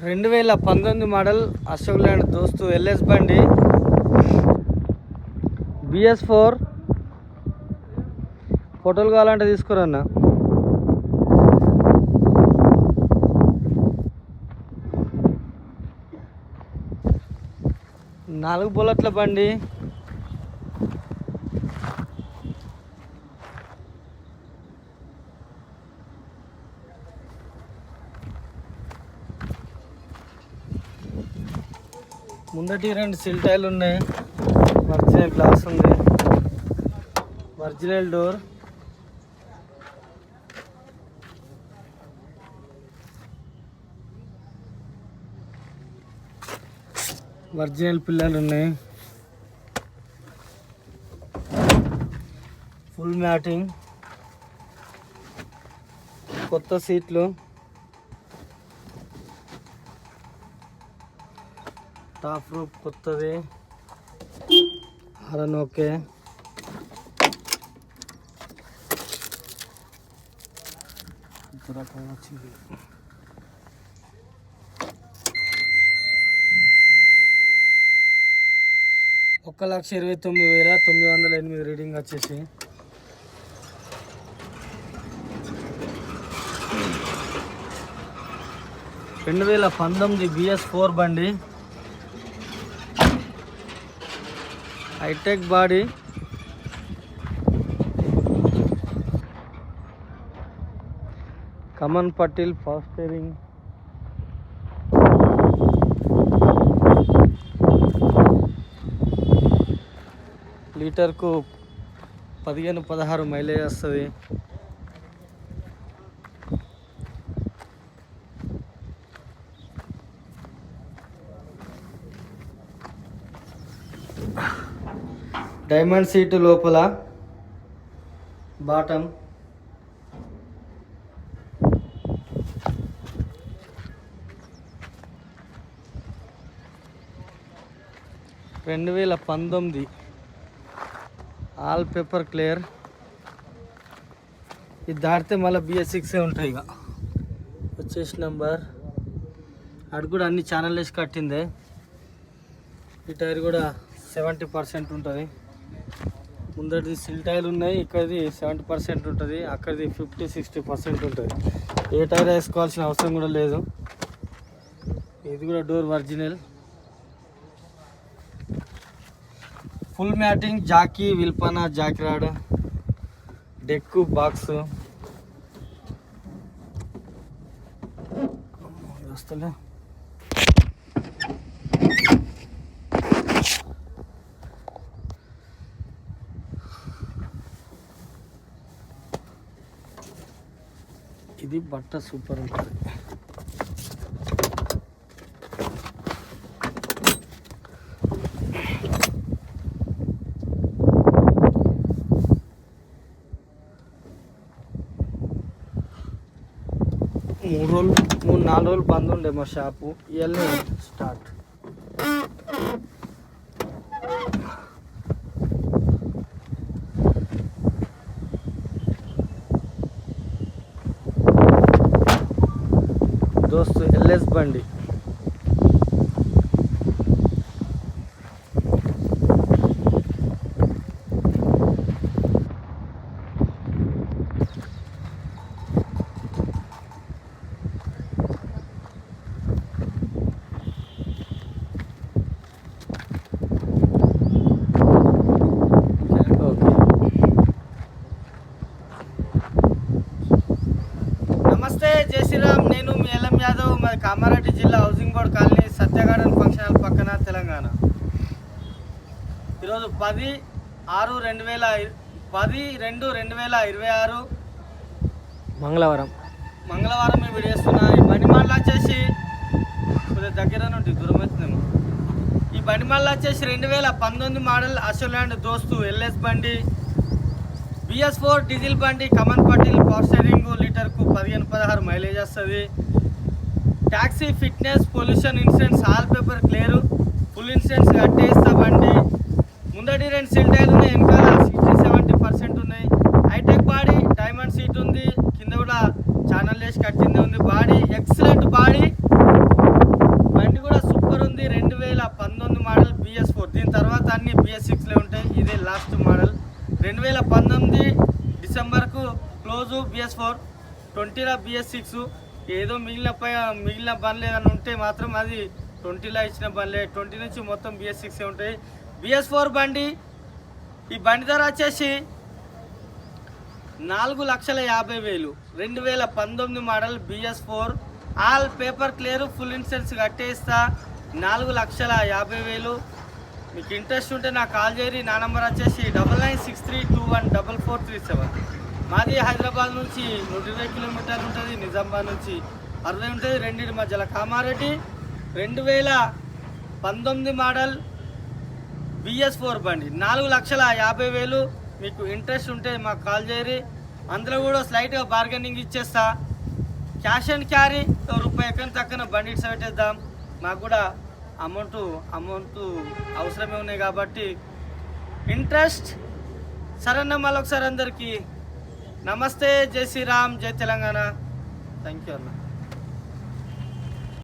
2019 model Ashok Leyland Dost LS బండి BS4 ఫోటోలు కావాలంటే తీసుకురన్నా. 4 బుల్లెట్ల బండి. ముందటి 2 సిల్ టైర్లు ఉన్నాయి. ఒరిజినల్ గ్లాస్ ఉంది. Original door. ఒరిజినల్ పిల్లలు ఉన్నాయి. Full matting. కొత్త సీట్లు. టాప్ రూప్ కొత్తది. Horn okay. వచ్చింది. 1,29,908 రీడింగ్ వచ్చేసి. రెండు 2019 BS4 బండి. Hi-tech body. కమన్ పట్టిల్ ఫాస్ట్ స్టీరింగ్. లీటర్కు 15-16 మైలేజ్ వస్తుంది. డైమండ్ సీటు లోపల బాటమ్. రెండు 2019 ఆల్ పేపర్ క్లియర్. ఇది దాటితే మళ్ళీ BS6 ఉంటాయి. ఇక వచ్చేసి నెంబర్ అటు కూడా అన్ని ఛానల్ వేసి కట్టిందే. ఈ టైర్ కూడా 70% ఉంటుంది. ముందటిది సిల్ టైర్లు ఉన్నాయి. ఇక్కడిది 70% ఉంటుంది. అక్కడిది 50-60% ఉంటుంది. ఏ టైర్ వేసుకోవాల్సిన అవసరం కూడా లేదు. ఇది కూడా డోర్ ఒరిజినల్. Full matting. జాకీ విల్పన జాకీ రాడ్. డెక్కు బాక్స్ వస్తలే. ఇది బట్ట సూపర్ ఉంటుంది. మూడు 4 రోజులు బంద్ ఉండే మా షాపు. ఇవన్నీ స్టార్ట్. దోస్తు ఎల్ఎస్ బండి. నమస్తే, జై శ్రీరామ్. నేను మీ ఎల్ఎం యాదవ్. మాది కామారెడ్డి జిల్లా హౌసింగ్ బోర్డ్ కాలనీ, సత్య గార్డెన్ ఫంక్షన్ హాల్ పక్కన, తెలంగాణ. ఈరోజు 10/6/2026 మంగళవారం ఈ వీడియో చేస్తున్నా. ఈ బండి మళ్ళీ వచ్చేసి కొద్దిగా దగ్గర నుండి దూరం అవుతుందేమో. ఈ బండి మళ్ళీ వచ్చేసి 2019 model Ashok Leyland Dost LS బండి. BS4 డీజిల్ బండి. కమన్ పట్టిల్ పవర్ స్టీరింగ్. లీటర్కు 15-16 మైలేజ్ వస్తుంది. Taxi, fitness, pollution insurance all paper clear. Full insurance కట్టేస్తా బండి. ముందటి 2 సిల్ టైర్లు ఉన్నాయి. వెనకాల 60-70% ఉన్నాయి. Hitech body. డైమండ్ సీట్ ఉంది. కింద కూడా ఛానల్ వేసి కట్టింది ఉంది. Body excellent body. ఈరోజు BS4, 20లా BS6. ఏదో మిగిలిన బండ్లు ఏదైనా ఉంటే మాత్రం అది 20లా ఇచ్చిన బండ్లే. 20 నుంచి మొత్తం BS6 ఉంటాయి. BS4 బండి, ఈ బండి ధర వచ్చేసి 4,50,000. 2019 model BS4, all paper clear, full insurance కట్టేస్తా. 4,50,000. మీకు ఇంట్రెస్ట్ ఉంటే నాకు కాల్ చేయరి. నా నెంబర్ వచ్చేసి 9963214437. మాది హైదరాబాద్ నుంచి 120 కిలోమీటర్లు ఉంటుంది, నిజామాబాద్ నుంచి 60 ఉంటుంది, రెండింటి మధ్యలో. కామారెడ్డి 2019 మోడల్ BS4 బండి 4,50,000. మీకు ఇంట్రెస్ట్ ఉంటే మాకు కాల్ చేయరి. అందులో కూడా స్లైట్గా బార్గెనింగ్ ఇచ్చేస్తా. క్యాష్ అండ్ క్యారీ, రూపాయి ఎక్కడ తక్కువ బండి ఇట్స్ పెట్టేద్దాం. మాకు కూడా అమౌంట్ అవసరమే ఉన్నాయి కాబట్టి ఇంట్రెస్ట్. సరన్న మళ్ళొకసారి అందరికీ నమస్తే, జై శ్రీరామ్, జై తెలంగాణ. థ్యాంక్ యూ అన్న.